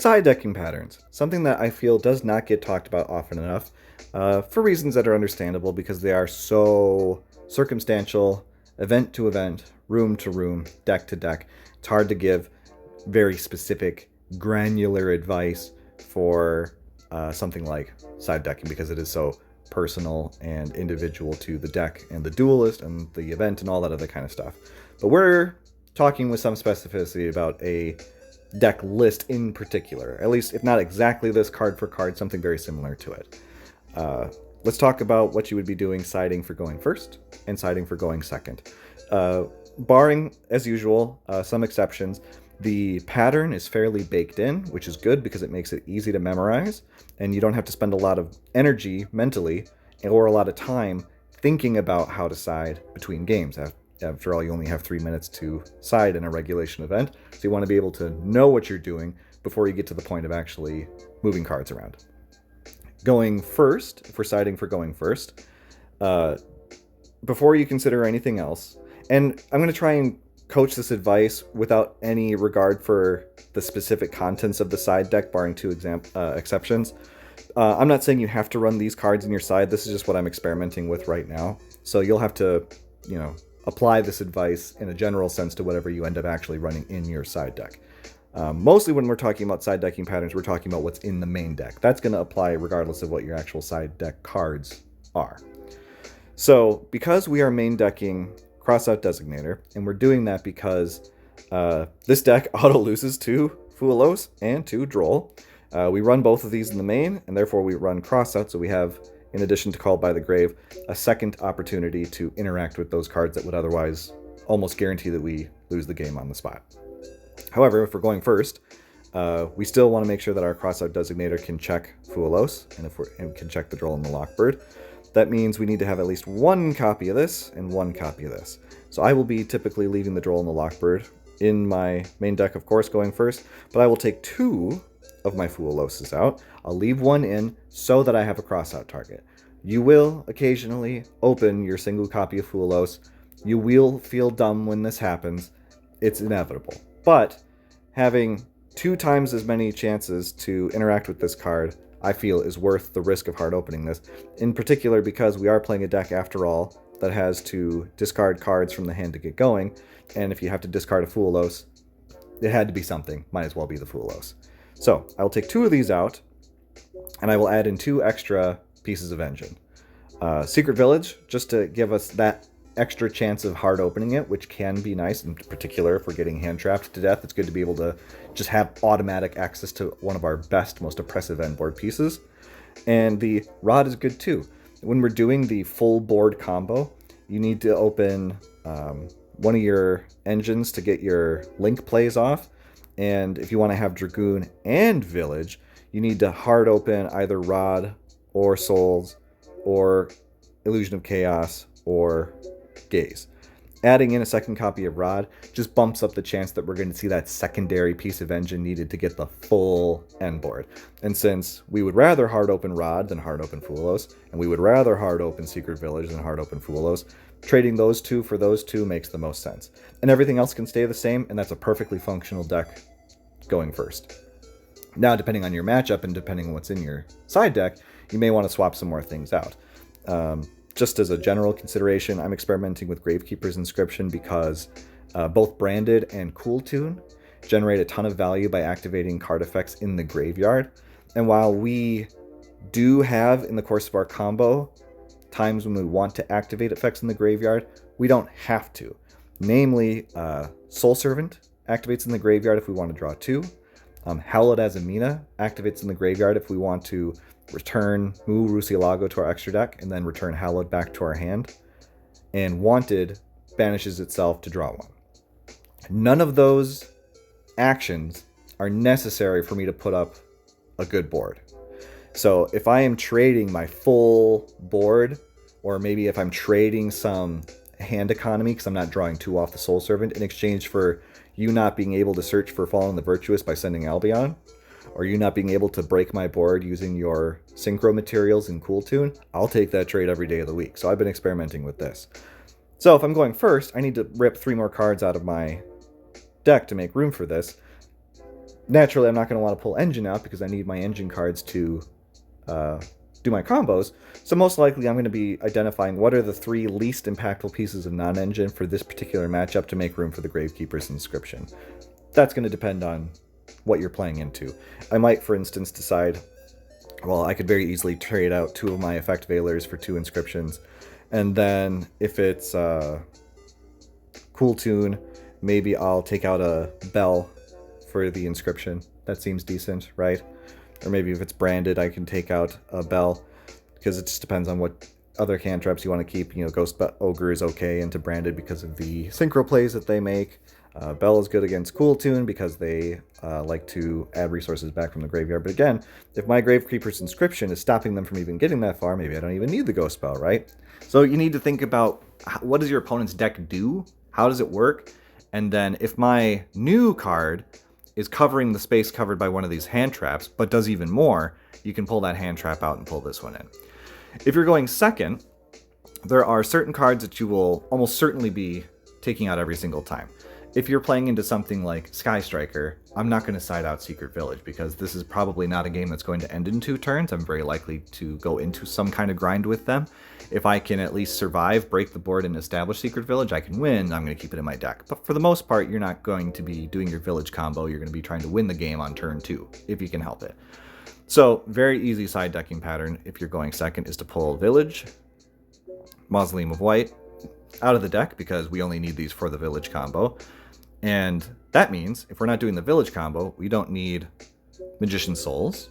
Side decking patterns, something that I feel does not get talked about often enough, for reasons that are understandable because they are so circumstantial, event to event, room to room, deck to deck. It's hard to give very specific, granular advice for something like side decking because it is so personal and individual to the deck and the duelist and the event and all that other kind of stuff. But we're talking with some specificity about a deck list in particular, at least if not exactly this card for card, something very similar to it. Let's talk about what you would be doing siding for going first and siding for going second. Barring, as usual, some exceptions, the pattern is fairly baked in, which is good because it makes it easy to memorize, and you don't have to spend a lot of energy mentally or a lot of time thinking about how to side between games. After all, you only have 3 minutes to side in a regulation event, so you want to be able to know what you're doing before you get to the point of actually moving cards around. Going first, if we're siding for going first, before you consider anything else, and I'm going to try and coach this advice without any regard for the specific contents of the side deck, barring two exceptions. I'm not saying you have to run these cards in your side. This is just what I'm experimenting with right now. So you'll have to, apply this advice in a general sense to whatever you end up actually running in your side deck. Mostly when we're talking about side decking patterns, we're talking about what's in the main deck. That's going to apply regardless of what your actual side deck cards are. So because we are main decking Crossout Designator, and we're doing that because this deck auto loses to Fuelos and to Droll. We run both of these in the main, and therefore we run Crossout, so we have, in addition to Called by the Grave, a second opportunity to interact with those cards that would otherwise almost guarantee that we lose the game on the spot. However, if we're going first, we still want to make sure that our Crossout Designator can check Fuelos, and can check the Droll and the Lockbird. That means we need to have at least one copy of this and one copy of this. So I will be typically leaving the Droll and the Lockbird in my main deck, of course, going first, but I will take two of my Fueloses out. I'll leave one in so that I have a Crossout target. You will occasionally open your single copy of Fuelos. You will feel dumb when this happens. It's inevitable. But having 2 times as many chances to interact with this card, I feel, is worth the risk of hard opening this. In particular because we are playing a deck, after all, that has to discard cards from the hand to get going. And if you have to discard a Fuelos, it had to be something. Might as well be the Fuelos. So I will take 2 of these out, and I will add in 2 extra pieces of engine. Secret Village, just to give us that extra chance of hard opening it, which can be nice, in particular if we're getting hand trapped to death. It's good to be able to just have automatic access to one of our best, most oppressive end board pieces. And the Rod is good too. When we're doing the full board combo, you need to open one of your engines to get your link plays off. And if you want to have Dragoon and Village, you need to hard open either Rod or Souls or Illusion of Chaos or Gaze. Adding in a second copy of Rod just bumps up the chance that we're going to see that secondary piece of engine needed to get the full end board. And since we would rather hard open Rod than hard open Fuelos, and we would rather hard open Secret Village than hard open Fuelos, trading those 2 for those 2 makes the most sense. And everything else can stay the same, and that's a perfectly functional deck going first. Now, depending on your matchup and depending on what's in your side deck, you may want to swap some more things out. Just as a general consideration, I'm experimenting with Gravekeeper's Inscription because both Branded and Cool Tune generate a ton of value by activating card effects in the graveyard. And while we do have, in the course of our combo, times when we want to activate effects in the graveyard, we don't have to. Namely, Soul Servant activates in the graveyard if we want to draw 2. Hallowed Azamina activates in the graveyard if we want to return Mu Rusilago to our extra deck and then return Hallowed back to our hand. And Wanted banishes itself to draw 1. None of those actions are necessary for me to put up a good board. So if I am trading my full board, or maybe if I'm trading some hand economy because I'm not drawing 2 off the Soul Servant in exchange for you not being able to search for Fallen the Virtuous by sending Albion, or you not being able to break my board using your Synchro materials in Cool Tune, I'll take that trade every day of the week. So I've been experimenting with this. So if I'm going first, I need to rip 3 more cards out of my deck to make room for this. Naturally, I'm not going to want to pull engine out because I need my engine cards to do my combos. So most likely I'm going to be identifying what are the 3 least impactful pieces of non-engine for this particular matchup to make room for the Gravekeeper's Inscription. That's going to depend on what you're playing into. I might, for instance, decide, well, I could very easily trade out 2 of my Effect Veilers for 2 Inscriptions. And then if it's Cool Tune, maybe I'll take out a Bell for the Inscription. That seems decent, right? Or maybe if it's branded, I can take out a Bell, because it just depends on what other cantrips you want to keep. You know, Ghost Ogre is okay into branded because of the synchro plays that they make. Bell is good against Cool Tune because they like to add resources back from the graveyard. But again, if my Gravekeeper's Inscription is stopping them from even getting that far, maybe I don't even need the Ghost Bell, right? So you need to think about, what does your opponent's deck do? How does it work? And then if my new card is covering the space covered by one of these hand traps, but does even more, you can pull that hand trap out and pull this one in. If you're going second, there are certain cards that you will almost certainly be taking out every single time. If you're playing into something like Sky Striker, I'm not going to side out Secret Village because this is probably not a game that's going to end in 2 turns. I'm very likely to go into some kind of grind with them. If I can at least survive, break the board, and establish Secret Village, I can win. I'm going to keep it in my deck. But for the most part, you're not going to be doing your Village combo. You're going to be trying to win the game on turn 2, if you can help it. So, very easy side decking pattern if you're going second is to pull Village, Mausoleum of White out of the deck because we only need these for the Village combo. And that means if we're not doing the Village combo, we don't need Magician Souls,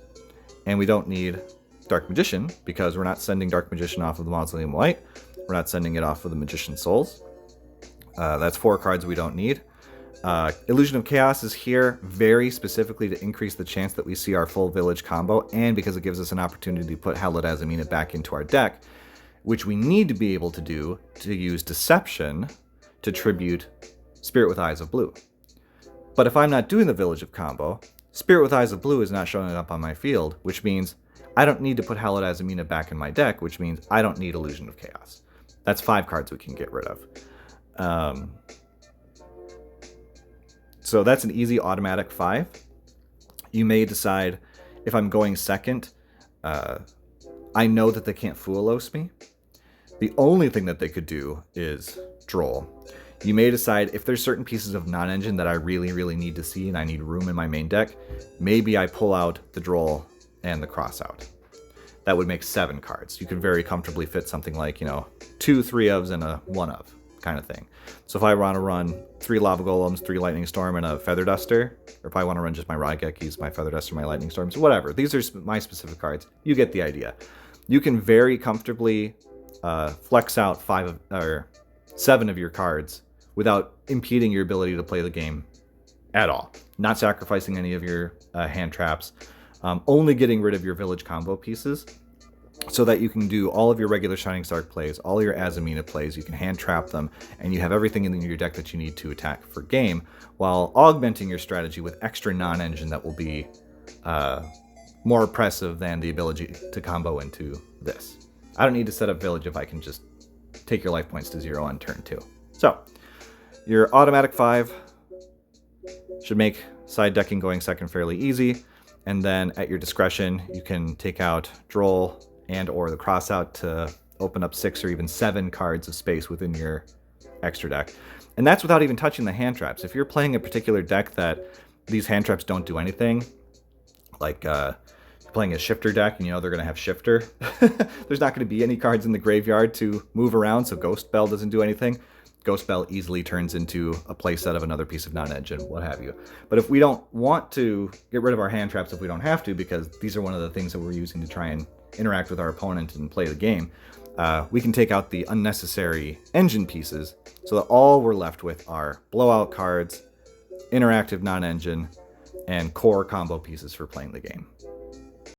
and we don't need Dark Magician because we're not sending Dark Magician off of the Mausoleum White. We're not sending it off of the Magician Souls. That's 4 cards we don't need. Illusion of Chaos is here very specifically to increase the chance that we see our full Village combo, and because it gives us an opportunity to put Hallowed Azamina back into our deck, which we need to be able to do to use Deception to tribute Spirit with Eyes of Blue. But if I'm not doing the Village of combo, Spirit with Eyes of Blue is not showing up on my field, which means I don't need to put Hallowed Azamina back in my deck, which means I don't need Illusion of Chaos. That's 5 cards we can get rid of. So that's an easy automatic 5. You may decide, if I'm going second, I know that they can't Foolos me. The only thing that they could do is Droll. You may decide, if there's certain pieces of non-engine that I really, really need to see and I need room in my main deck, maybe I pull out the Droll and the Crossout. That would make 7 cards. You could very comfortably fit something like, 2 3-ofs and a 1-of kind of thing. So if I want to run 3 Lava Golems, 3 Lightning Storm, and a Feather Duster, or if I want to run just my Raigekis, my Feather Duster, my Lightning Storms, whatever. These are my specific cards. You get the idea. You can very comfortably flex out 7 of your cards without impeding your ability to play the game at all. Not sacrificing any of your hand traps. Only getting rid of your Village combo pieces so that you can do all of your regular Shining Star plays, all your Azamina plays, you can hand trap them, and you have everything in your deck that you need to attack for game, while augmenting your strategy with extra non-engine that will be more oppressive than the ability to combo into this. I don't need to set up Village if I can just take your life points to 0 on turn 2. So, your automatic 5 should make side decking going second fairly easy, and then at your discretion, you can take out Droll and or the Crossout to open up 6 or even 7 cards of space within your extra deck. And that's without even touching the hand traps. If you're playing a particular deck that these hand traps don't do anything, like you're playing a Shifter deck and they're going to have Shifter, there's not going to be any cards in the graveyard to move around, so Ghost Bell doesn't do anything. Ghost Bell easily turns into a playset of another piece of non-engine, what have you. But if we don't want to get rid of our hand traps, if we don't have to, because these are one of the things that we're using to try and interact with our opponent and play the game, we can take out the unnecessary engine pieces so that all we're left with are blowout cards, interactive non-engine, and core combo pieces for playing the game.